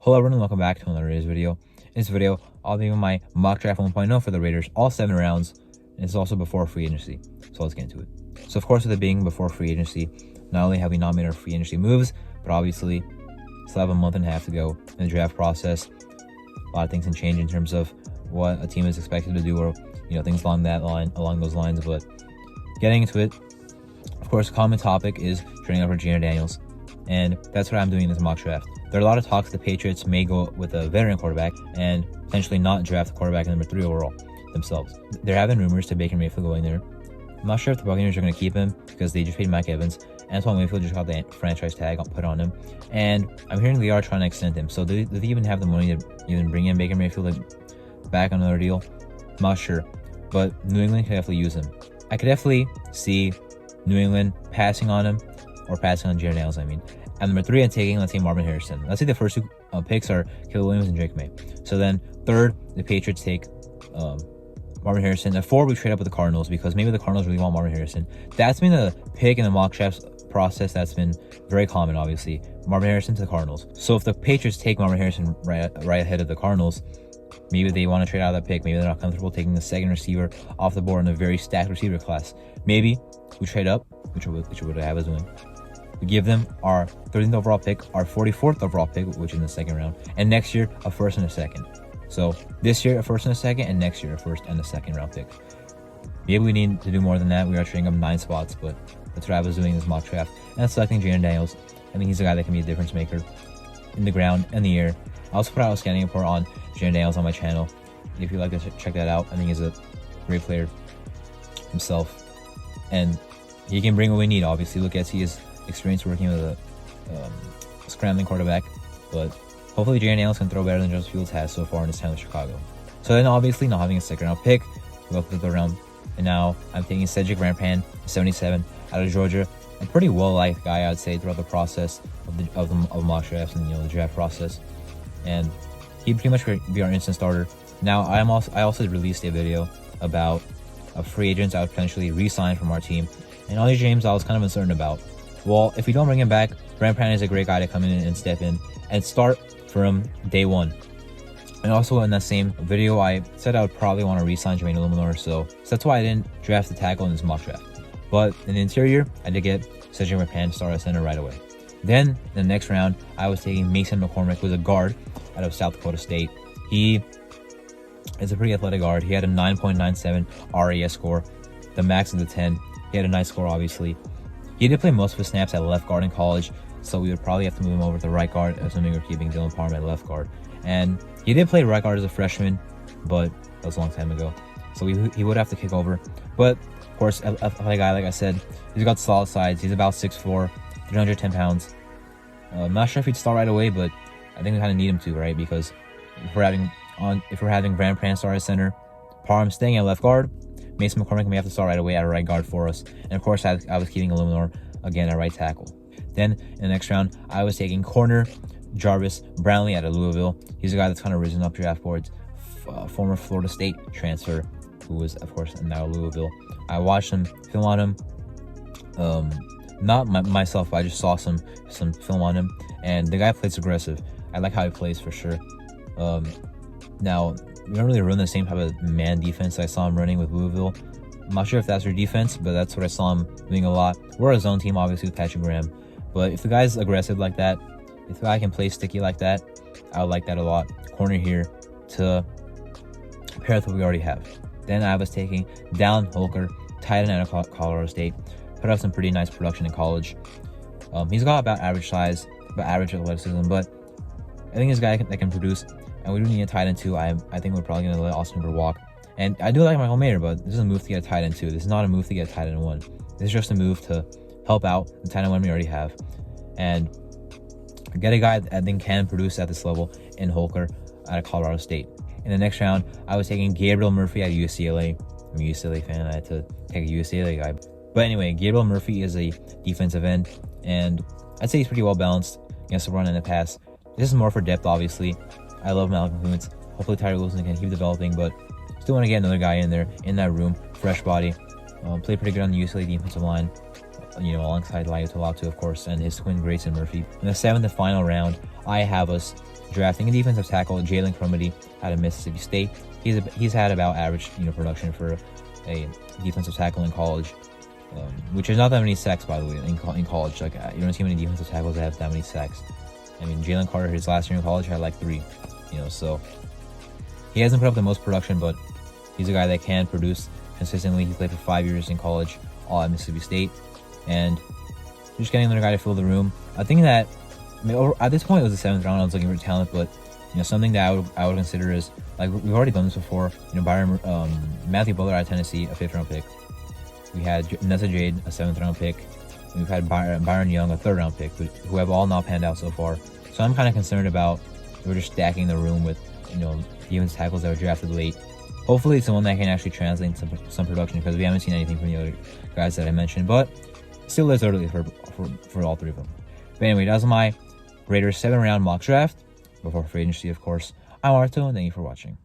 Hello everyone and welcome back to another Raiders video. In this video, I'll be doing my mock draft 1.0 for the Raiders, all 7 rounds, and it's also before free agency, so let's get into it. So of course, with it being before free agency, not only have we not made our free agency moves, but obviously still have a month and a half to go in the draft process. A lot of things can change in terms of what a team is expected to do, or things along those lines. But getting into it, of course, a common topic is trading up for Junior Daniels, and that's what I'm doing in this mock draft. There are a lot of talks the Patriots may go with a veteran quarterback and potentially not draft the quarterback number 3 overall themselves. There have been rumors to Baker Mayfield going there. I'm not sure if the Buccaneers are going to keep him because they just paid Mike Evans. Antoine Mayfield just got the franchise tag put on him, and I'm hearing they are trying to extend him. So do they even have the money to even bring in Baker Mayfield back on another deal? I'm not sure, but New England could definitely use him. I could definitely see New England passing on him, or passing on Jared Daniels, And number 3, I'm taking, let's say, Marvin Harrison. Let's say the first 2 picks are Caleb Williams and Drake May. So then, 3rd, the Patriots take Marvin Harrison. At 4, we trade up with the Cardinals because maybe the Cardinals really want Marvin Harrison. That's been the pick in the mock draft process that's been very common, obviously. Marvin Harrison to the Cardinals. So if the Patriots take Marvin Harrison right ahead of the Cardinals, maybe they want to trade out of that pick. Maybe they're not comfortable taking the second receiver off the board in a very stacked receiver class. Maybe we trade up, which would have us doing. We give them our 13th overall pick, our 44th overall pick, which is in the second round, and next year a first and a second. So this year a first and a second, and next year a first and a second round pick. Maybe we need to do more than that. We are trading up 9 spots, but that's what I was doing in this mock draft. And selecting Jalen Daniels. I think he's a guy that can be a difference maker in the ground and the air. I also put out a scouting report on Jalen Daniels on my channel. If you'd like to check that out, I think he's a great player himself, and he can bring what we need. Obviously, look at his experience working with a scrambling quarterback, but hopefully Jalen Daniels can throw better than Justin Fields has so far in his time with Chicago. So then, obviously, not having a second round pick, we go up to the 3rd round, and now I'm taking Cedric Rampan, 77, out of Georgia. A pretty well-liked guy, I'd say, throughout the process of mock drafts and the draft process, and he'd pretty much be our instant starter. Now, I also released a video about free agents I would potentially re-sign from our team, and all these names I was kind of uncertain about. Well, if we don't bring him back, Rampan is a great guy to come in and step in and start from day 1. And also in that same video, I said I would probably want to re-sign Jermaine Illuminor, so that's why I didn't draft the tackle in this mock draft. But in the interior, I did get Cedric Rampan to start at center right away. Then, in the next round, I was taking Mason McCormick, who is a guard out of South Dakota State. He is a pretty athletic guard. He had a 9.97 RAS score, the max of the 10. He had a nice score, obviously. He did play most of his snaps at left guard in college, so we would probably have to move him over to right guard, assuming we're keeping Dylan Parham at left guard. And he did play right guard as a freshman, but that was a long time ago, so he would have to kick over. But, of course, a guy, like I said, he's got solid size. He's about 6'4", 310 pounds. I'm not sure if he'd start right away, but I think we kind of need him to, right? Because if we're having Rampan start at center, Parham staying at left guard, Mason McCormick may have to start right away at right guard for us. And of course, I was keeping Illuminor again at right tackle. Then in the next round, I was taking corner Jarvis Brownlee out of Louisville. He's a guy that's kind of risen up draft boards, former Florida State transfer, who was, of course, now Louisville. I watched him, film on him. Not myself, but I just saw some film on him, and the guy plays aggressive. I like how he plays for sure. Now, we don't really run the same type of man defense I saw him running with Louisville. I'm not sure if that's their defense, but that's what I saw him doing a lot. We're a zone team, obviously, with Patrick Graham. But if the guy's aggressive like that, if the guy can play sticky like that, I would like that a lot. Corner here to pair with what we already have. Then I was taking Dallin Holker, tight end out of Colorado State. Put up some pretty nice production in college. He's got about average size, about average athleticism, but I think he's a guy that can produce. And we do need a tight end too. I think we're probably going to let Austin Hooper walk. And I do like Michael Mayer, but this is a move to get a tight end 2. This is not a move to get a tight end 1. This is just a move to help out the tight end 1 we already have. And get a guy that I think can produce at this level in Holker out of Colorado State. In the next round, I was taking Gabriel Murphy out of UCLA. I'm a UCLA fan. I had to take a UCLA guy. But anyway, Gabriel Murphy is a defensive end, and I'd say he's pretty well balanced against the run and the pass. This is more for depth, obviously. I love Malcolm Kuntz. Hopefully Tyree Wilson can keep developing, but still want to get another guy in there, in that room, fresh body. Played pretty good on the UCLA defensive line. alongside Laiatu, of course, and his twin Grayson Murphy. In the 7th and final round, I have us drafting a defensive tackle, Jalen Cromedy out of Mississippi State. He's had about average production for a defensive tackle in college, which is not that many sacks, by the way. In college, like you don't see many defensive tackles that have that many sacks. I mean, Jalen Carter, his last year in college, had like 3. So he hasn't put up the most production, but he's a guy that can produce consistently. He played for 5 years in college, all at Mississippi State, and just getting another guy to fill the room. I think that at this point it was the 7th round. I was looking for talent, but something that I would consider is, like, we've already done this before. Matthew Butler out of Tennessee, a 5th round pick. We had Nessa Jade, a 7th round pick. And we've had Byron Young, a 3rd round pick, who have all not panned out so far. So I'm kind of concerned about we're just stacking the room with defensive tackles that were drafted late. Hopefully it's the one that can actually translate some production, because we haven't seen anything from the other guys that I mentioned. But still, it's early for all 3 of them. But anyway, that was my Raiders 7th round mock draft before free agency, of course. I'm Arto, and thank you for watching.